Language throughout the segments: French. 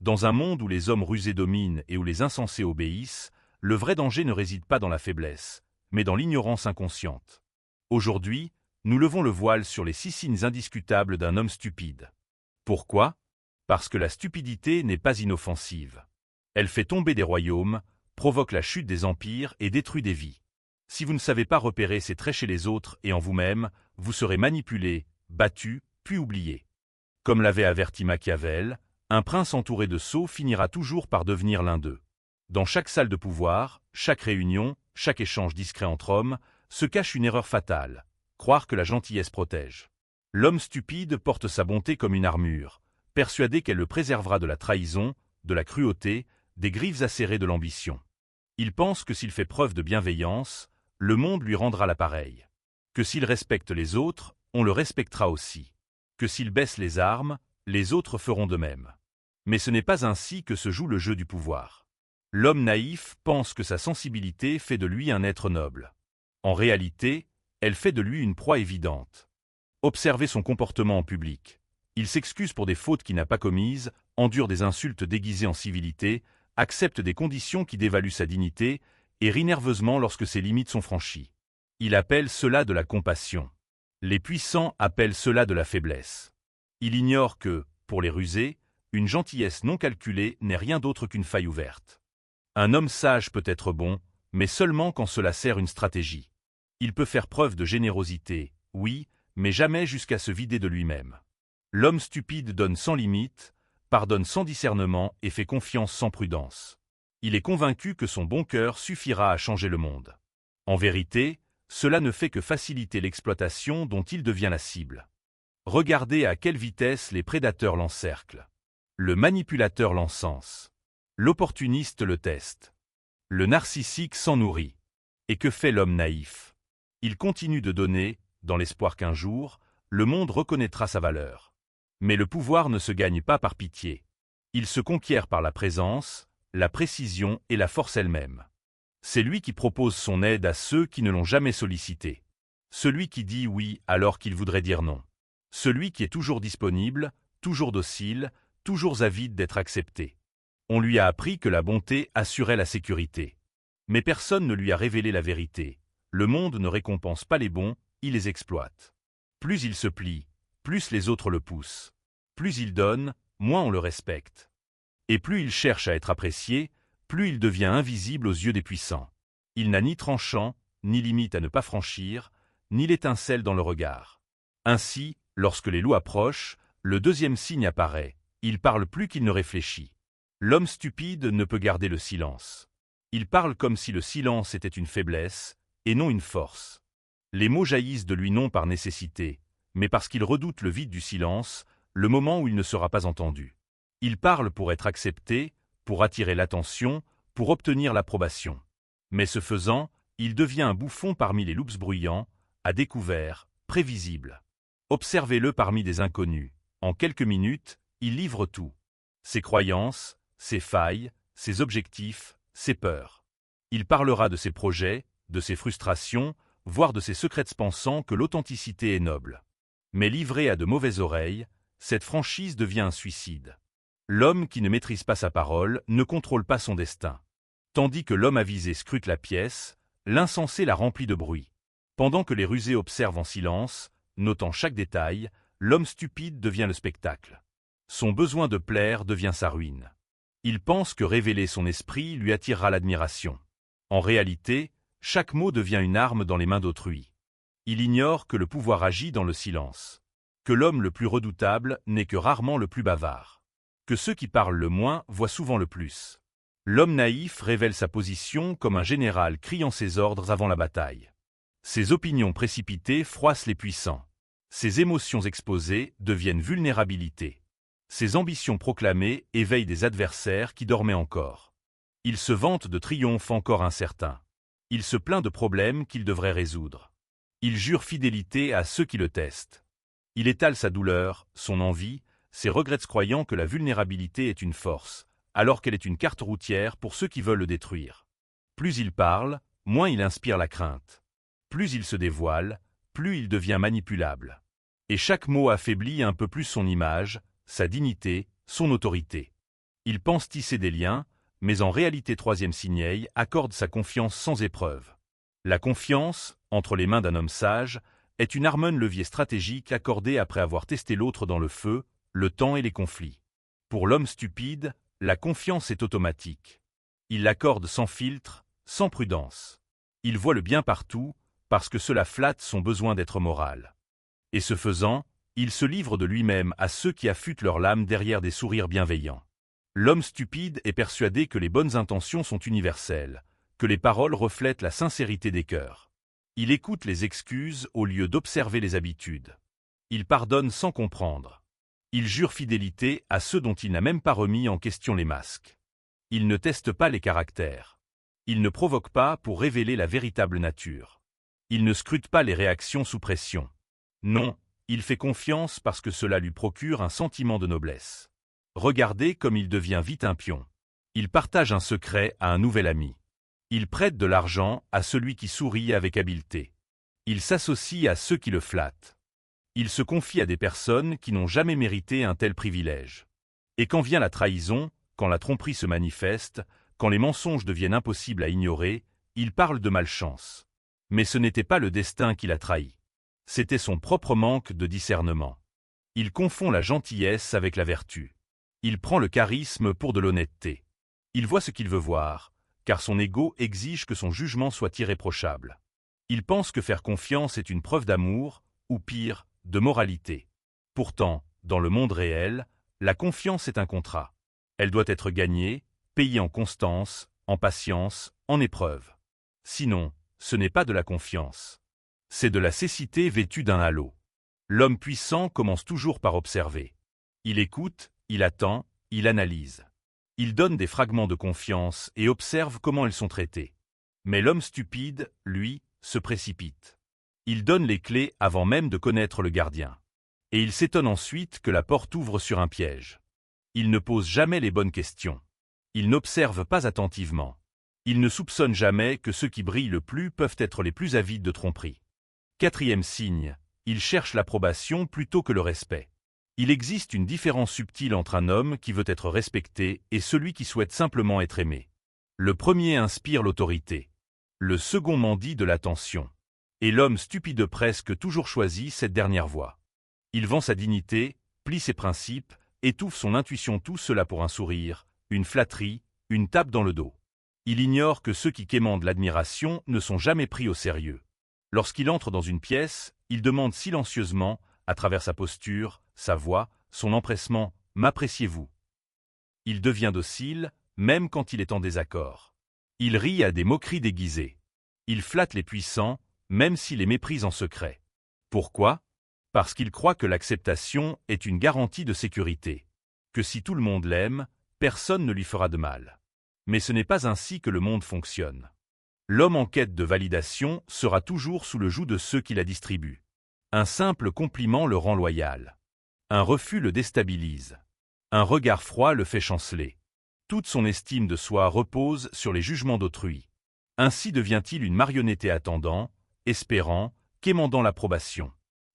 Dans un monde où les hommes rusés dominent et où les insensés obéissent, le vrai danger ne réside pas dans la faiblesse, mais dans l'ignorance inconsciente. Aujourd'hui, nous levons le voile sur les 6 signes indiscutables d'un homme stupide. Pourquoi? Parce que la stupidité n'est pas inoffensive. Elle fait tomber des royaumes, provoque la chute des empires et détruit des vies. Si vous ne savez pas repérer ces traits chez les autres et en vous-même, vous serez manipulé, battu, puis oublié. Comme l'avait averti Machiavel, un prince entouré de sots finira toujours par devenir l'un d'eux. Dans chaque salle de pouvoir, chaque réunion, chaque échange discret entre hommes, se cache une erreur fatale, croire que la gentillesse protège. L'homme stupide porte sa bonté comme une armure, persuadé qu'elle le préservera de la trahison, de la cruauté, des griffes acérées de l'ambition. Il pense que s'il fait preuve de bienveillance, le monde lui rendra l'appareil. Que s'il respecte les autres, on le respectera aussi. Que s'il baisse les armes, les autres feront de même. Mais ce n'est pas ainsi que se joue le jeu du pouvoir. L'homme naïf pense que sa sensibilité fait de lui un être noble. En réalité, elle fait de lui une proie évidente. Observez son comportement en public. Il s'excuse pour des fautes qu'il n'a pas commises, endure des insultes déguisées en civilité, accepte des conditions qui dévaluent sa dignité et rit nerveusement lorsque ses limites sont franchies. Il appelle cela de la compassion. Les puissants appellent cela de la faiblesse. Il ignore que, pour les rusés, une gentillesse non calculée n'est rien d'autre qu'une faille ouverte. Un homme sage peut être bon, mais seulement quand cela sert une stratégie. Il peut faire preuve de générosité, oui, mais jamais jusqu'à se vider de lui-même. L'homme stupide donne sans limite, pardonne sans discernement et fait confiance sans prudence. Il est convaincu que son bon cœur suffira à changer le monde. En vérité, cela ne fait que faciliter l'exploitation dont il devient la cible. Regardez à quelle vitesse les prédateurs l'encerclent. Le manipulateur l'encense. L'opportuniste le teste. Le narcissique s'en nourrit. Et que fait l'homme naïf? Il continue de donner, dans l'espoir qu'un jour, le monde reconnaîtra sa valeur. Mais le pouvoir ne se gagne pas par pitié. Il se conquiert par la présence, la précision et la force elle-même. C'est lui qui propose son aide à ceux qui ne l'ont jamais sollicité. Celui qui dit oui alors qu'il voudrait dire non. Celui qui est toujours disponible, toujours docile, toujours avide d'être accepté. On lui a appris que la bonté assurait la sécurité. Mais personne ne lui a révélé la vérité. Le monde ne récompense pas les bons, il les exploite. Plus il se plie, plus les autres le poussent. Plus il donne, moins on le respecte. Et plus il cherche à être apprécié, plus il devient invisible aux yeux des puissants. Il n'a ni tranchant, ni limite à ne pas franchir, ni l'étincelle dans le regard. Ainsi, lorsque les loups approchent, le deuxième signe apparaît, il parle plus qu'il ne réfléchit. L'homme stupide ne peut garder le silence. Il parle comme si le silence était une faiblesse, et non une force. Les mots jaillissent de lui non par nécessité, mais parce qu'il redoute le vide du silence, le moment où il ne sera pas entendu. Il parle pour être accepté, pour attirer l'attention, pour obtenir l'approbation. Mais ce faisant, il devient un bouffon parmi les loups bruyants, à découvert, prévisible. Observez-le parmi des inconnus. En quelques minutes, il livre tout. Ses croyances, ses failles, ses objectifs, ses peurs. Il parlera de ses projets, de ses frustrations, voire de ses secrets pensant que l'authenticité est noble. Mais livré à de mauvaises oreilles, cette franchise devient un suicide. L'homme qui ne maîtrise pas sa parole ne contrôle pas son destin. Tandis que l'homme avisé scrute la pièce, l'insensé la remplit de bruit. Pendant que les rusés observent en silence, notant chaque détail, l'homme stupide devient le spectacle. Son besoin de plaire devient sa ruine. Il pense que révéler son esprit lui attirera l'admiration. En réalité, chaque mot devient une arme dans les mains d'autrui. Il ignore que le pouvoir agit dans le silence. Que l'homme le plus redoutable n'est que rarement le plus bavard. Que ceux qui parlent le moins voient souvent le plus. L'homme naïf révèle sa position comme un général criant ses ordres avant la bataille. Ses opinions précipitées froissent les puissants. Ses émotions exposées deviennent vulnérabilité. Ses ambitions proclamées éveillent des adversaires qui dormaient encore. Il se vante de triomphes encore incertains. Il se plaint de problèmes qu'il devrait résoudre. Il jure fidélité à ceux qui le testent. Il étale sa douleur, son envie, ses regrets croyant que la vulnérabilité est une force, alors qu'elle est une carte routière pour ceux qui veulent le détruire. Plus il parle, moins il inspire la crainte. Plus il se dévoile, plus il devient manipulable. Et chaque mot affaiblit un peu plus son image, sa dignité, son autorité. Il pense tisser des liens, mais en réalité troisième signe accorde sa confiance sans épreuve. La confiance, entre les mains d'un homme sage, est une harmone levier stratégique accordée après avoir testé l'autre dans le feu, le temps et les conflits. Pour l'homme stupide, la confiance est automatique. Il l'accorde sans filtre, sans prudence. Il voit le bien partout, parce que cela flatte son besoin d'être moral. Et ce faisant, il se livre de lui-même à ceux qui affûtent leur lame derrière des sourires bienveillants. L'homme stupide est persuadé que les bonnes intentions sont universelles, que les paroles reflètent la sincérité des cœurs. Il écoute les excuses au lieu d'observer les habitudes. Il pardonne sans comprendre. Il jure fidélité à ceux dont il n'a même pas remis en question les masques. Il ne teste pas les caractères. Il ne provoque pas pour révéler la véritable nature. Il ne scrute pas les réactions sous pression. Non, il fait confiance parce que cela lui procure un sentiment de noblesse. Regardez comme il devient vite un pion. Il partage un secret à un nouvel ami. Il prête de l'argent à celui qui sourit avec habileté. Il s'associe à ceux qui le flattent. Il se confie à des personnes qui n'ont jamais mérité un tel privilège. Et quand vient la trahison, quand la tromperie se manifeste, quand les mensonges deviennent impossibles à ignorer, il parle de malchance. Mais ce n'était pas le destin qui l'a trahi. C'était son propre manque de discernement. Il confond la gentillesse avec la vertu. Il prend le charisme pour de l'honnêteté. Il voit ce qu'il veut voir, car son ego exige que son jugement soit irréprochable. Il pense que faire confiance est une preuve d'amour, ou pire, de moralité. Pourtant, dans le monde réel, la confiance est un contrat. Elle doit être gagnée, payée en constance, en patience, en épreuve. Sinon, ce n'est pas de la confiance. C'est de la cécité vêtue d'un halo. L'homme puissant commence toujours par observer. Il écoute, il attend, il analyse. Il donne des fragments de confiance et observe comment elles sont traitées. Mais l'homme stupide, lui, se précipite. Il donne les clés avant même de connaître le gardien. Et il s'étonne ensuite que la porte ouvre sur un piège. Il ne pose jamais les bonnes questions. Il n'observe pas attentivement. Il ne soupçonne jamais que ceux qui brillent le plus peuvent être les plus avides de tromperie. Quatrième signe, il cherche l'approbation plutôt que le respect. Il existe une différence subtile entre un homme qui veut être respecté et celui qui souhaite simplement être aimé. Le premier inspire l'autorité. Le second mendie de l'attention. Et l'homme stupide presque toujours choisit cette dernière voie. Il vend sa dignité, plie ses principes, étouffe son intuition, tout cela pour un sourire, une flatterie, une tape dans le dos. Il ignore que ceux qui quémandent l'admiration ne sont jamais pris au sérieux. Lorsqu'il entre dans une pièce, il demande silencieusement, à travers sa posture, sa voix, son empressement, « M'appréciez-vous » Il devient docile, même quand il est en désaccord. Il rit à des moqueries déguisées. Il flatte les puissants, même s'il les méprise en secret. Pourquoi ? Parce qu'il croit que l'acceptation est une garantie de sécurité. Que si tout le monde l'aime, personne ne lui fera de mal. Mais ce n'est pas ainsi que le monde fonctionne. L'homme en quête de validation sera toujours sous le joug de ceux qui la distribuent. Un simple compliment le rend loyal. Un refus le déstabilise. Un regard froid le fait chanceler. Toute son estime de soi repose sur les jugements d'autrui. Ainsi devient-il une marionnette attendant, espérant, quémandant l'approbation.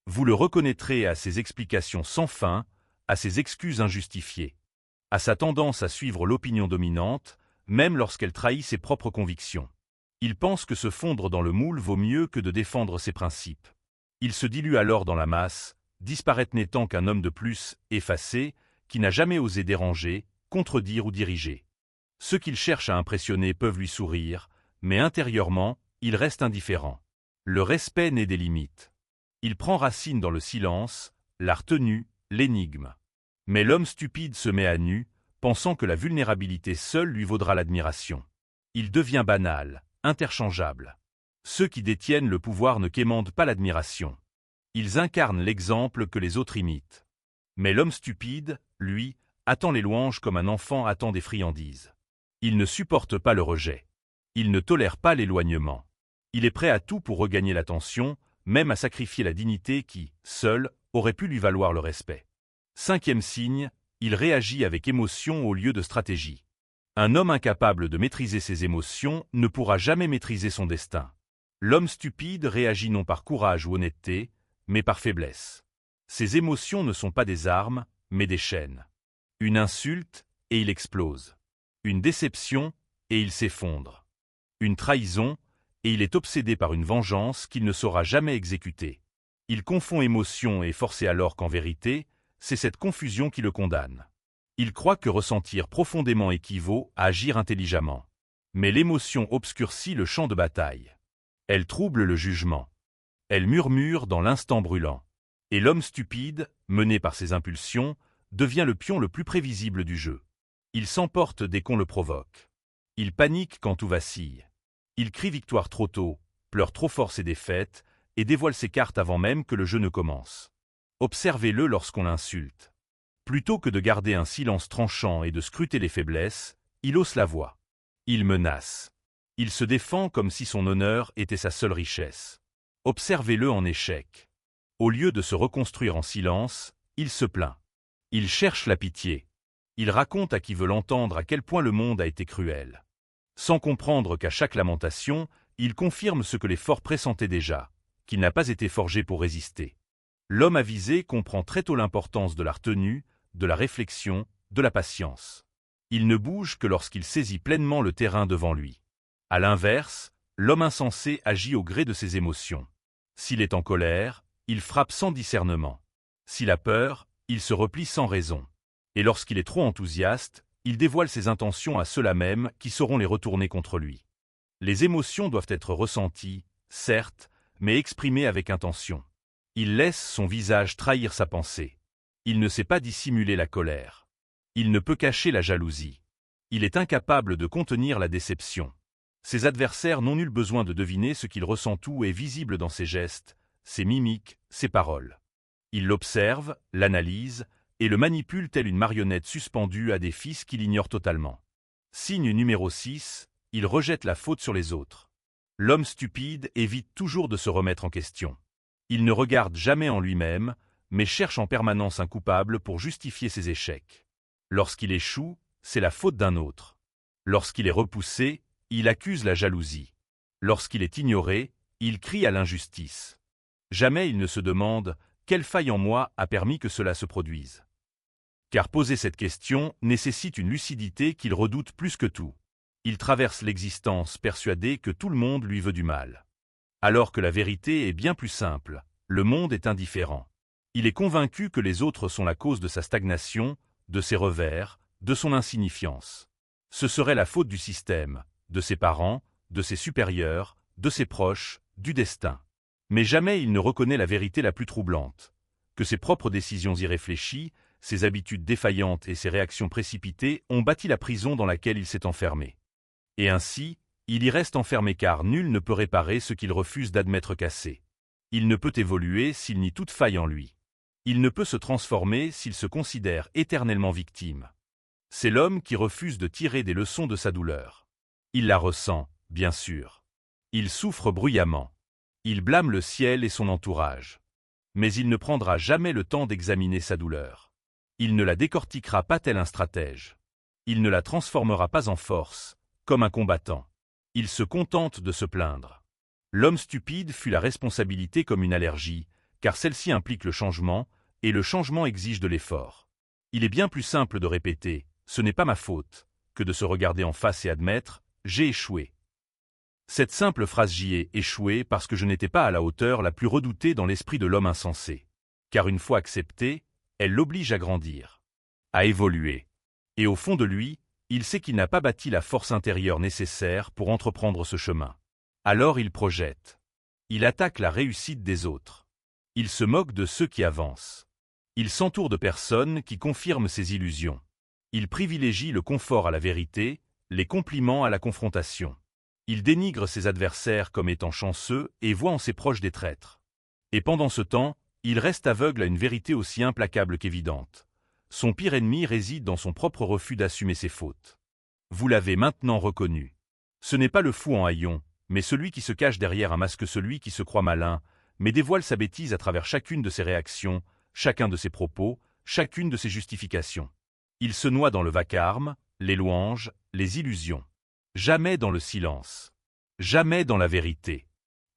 Vous le reconnaîtrez à ses explications sans fin, à ses excuses injustifiées, à sa tendance à suivre l'opinion dominante, même lorsqu'elle trahit ses propres convictions. Il pense que se fondre dans le moule vaut mieux que de défendre ses principes. Il se dilue alors dans la masse, disparaître n'étant qu'un homme de plus, effacé, qui n'a jamais osé déranger, contredire ou diriger. Ceux qu'il cherche à impressionner peuvent lui sourire, mais intérieurement, il reste indifférent. Le respect naît des limites. Il prend racine dans le silence, la retenue, l'énigme. Mais l'homme stupide se met à nu, pensant que la vulnérabilité seule lui vaudra l'admiration. Il devient banal, interchangeable. Ceux qui détiennent le pouvoir ne quémandent pas l'admiration. Ils incarnent l'exemple que les autres imitent. Mais l'homme stupide, lui, attend les louanges comme un enfant attend des friandises. Il ne supporte pas le rejet. Il ne tolère pas l'éloignement. Il est prêt à tout pour regagner l'attention, même à sacrifier la dignité qui, seule, aurait pu lui valoir le respect. Cinquième signe, il réagit avec émotion au lieu de stratégie. Un homme incapable de maîtriser ses émotions ne pourra jamais maîtriser son destin. L'homme stupide réagit non par courage ou honnêteté, mais par faiblesse. Ses émotions ne sont pas des armes, mais des chaînes. Une insulte, et il explose. Une déception, et il s'effondre. Une trahison, et il est obsédé par une vengeance qu'il ne saura jamais exécuter. Il confond émotion et force alors qu'en vérité, c'est cette confusion qui le condamne. Il croit que ressentir profondément équivaut à agir intelligemment. Mais l'émotion obscurcit le champ de bataille. Elle trouble le jugement. Elle murmure dans l'instant brûlant. Et l'homme stupide, mené par ses impulsions, devient le pion le plus prévisible du jeu. Il s'emporte dès qu'on le provoque. Il panique quand tout vacille. Il crie victoire trop tôt, pleure trop fort ses défaites, et dévoile ses cartes avant même que le jeu ne commence. Observez-le lorsqu'on l'insulte. Plutôt que de garder un silence tranchant et de scruter les faiblesses, il hausse la voix. Il menace. Il se défend comme si son honneur était sa seule richesse. Observez-le en échec. Au lieu de se reconstruire en silence, il se plaint. Il cherche la pitié. Il raconte à qui veut l'entendre à quel point le monde a été cruel. Sans comprendre qu'à chaque lamentation, il confirme ce que les forts pressentaient déjà, qu'il n'a pas été forgé pour résister. L'homme avisé comprend très tôt l'importance de la retenue, de la réflexion, de la patience. Il ne bouge que lorsqu'il saisit pleinement le terrain devant lui. À l'inverse, l'homme insensé agit au gré de ses émotions. S'il est en colère, il frappe sans discernement. S'il a peur, il se replie sans raison. Et lorsqu'il est trop enthousiaste, il dévoile ses intentions à ceux-là même qui sauront les retourner contre lui. Les émotions doivent être ressenties, certes, mais exprimées avec intention. Il laisse son visage trahir sa pensée. Il ne sait pas dissimuler la colère. Il ne peut cacher la jalousie. Il est incapable de contenir la déception. Ses adversaires n'ont nul besoin de deviner ce qu'il ressent, tout est visible dans ses gestes, ses mimiques, ses paroles. Il l'observe, l'analyse, et le manipule tel une marionnette suspendue à des fils qu'il ignore totalement. Signe numéro 6, il rejette la faute sur les autres. L'homme stupide évite toujours de se remettre en question. Il ne regarde jamais en lui-même, mais cherche en permanence un coupable pour justifier ses échecs. Lorsqu'il échoue, c'est la faute d'un autre. Lorsqu'il est repoussé, il accuse la jalousie. Lorsqu'il est ignoré, il crie à l'injustice. Jamais il ne se demande « quelle faille en moi a permis que cela se produise ?» Car poser cette question nécessite une lucidité qu'il redoute plus que tout. Il traverse l'existence persuadé que tout le monde lui veut du mal. Alors que la vérité est bien plus simple, le monde est indifférent. Il est convaincu que les autres sont la cause de sa stagnation, de ses revers, de son insignifiance. Ce serait la faute du système, de ses parents, de ses supérieurs, de ses proches, du destin. Mais jamais il ne reconnaît la vérité la plus troublante, que ses propres décisions irréfléchies, ses habitudes défaillantes et ses réactions précipitées ont bâti la prison dans laquelle il s'est enfermé. Et ainsi, il y reste enfermé car nul ne peut réparer ce qu'il refuse d'admettre cassé. Il ne peut évoluer s'il nie toute faille en lui. Il ne peut se transformer s'il se considère éternellement victime. C'est l'homme qui refuse de tirer des leçons de sa douleur. Il la ressent, bien sûr. Il souffre bruyamment. Il blâme le ciel et son entourage. Mais il ne prendra jamais le temps d'examiner sa douleur. Il ne la décortiquera pas tel un stratège. Il ne la transformera pas en force, comme un combattant. Il se contente de se plaindre. L'homme stupide fuit la responsabilité comme une allergie, car celle-ci implique le changement, et le changement exige de l'effort. Il est bien plus simple de répéter « ce n'est pas ma faute » que de se regarder en face et admettre « j'ai échoué ». Cette simple phrase « j'y ai échoué parce que je n'étais pas à la hauteur » la plus redoutée dans l'esprit de l'homme insensé. Car une fois acceptée, elle l'oblige à grandir, à évoluer. Et au fond de lui, il sait qu'il n'a pas bâti la force intérieure nécessaire pour entreprendre ce chemin. Alors il projette. Il attaque la réussite des autres. Il se moque de ceux qui avancent. Il s'entoure de personnes qui confirment ses illusions. Il privilégie le confort à la vérité, les compliments à la confrontation. Il dénigre ses adversaires comme étant chanceux et voit en ses proches des traîtres. Et pendant ce temps, il reste aveugle à une vérité aussi implacable qu'évidente. Son pire ennemi réside dans son propre refus d'assumer ses fautes. Vous l'avez maintenant reconnu. Ce n'est pas le fou en haillons, mais celui qui se cache derrière un masque, celui qui se croit malin, mais dévoile sa bêtise à travers chacune de ses réactions, chacun de ses propos, chacune de ses justifications. Il se noie dans le vacarme, les louanges, les illusions. Jamais dans le silence. Jamais dans la vérité.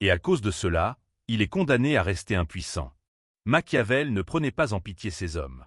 Et à cause de cela, il est condamné à rester impuissant. Machiavel ne prenait pas en pitié ces hommes.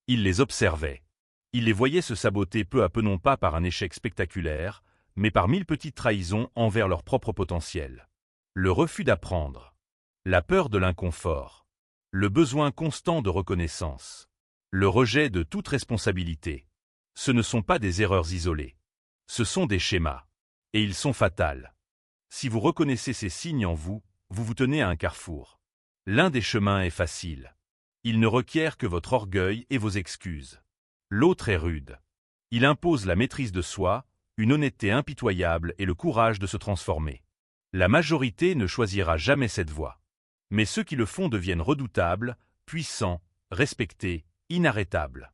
Il les observait. Il les voyait se saboter peu à peu non pas par un échec spectaculaire, mais par 1000 petites trahisons envers leur propre potentiel. Le refus d'apprendre. La peur de l'inconfort. Le besoin constant de reconnaissance. Le rejet de toute responsabilité. Ce ne sont pas des erreurs isolées. Ce sont des schémas. Et ils sont fatals. Si vous reconnaissez ces signes en vous, vous vous tenez à un carrefour. L'un des chemins est facile. Il ne requiert que votre orgueil et vos excuses. L'autre est rude. Il impose la maîtrise de soi, une honnêteté impitoyable et le courage de se transformer. La majorité ne choisira jamais cette voie. Mais ceux qui le font deviennent redoutables, puissants, respectés, inarrêtables.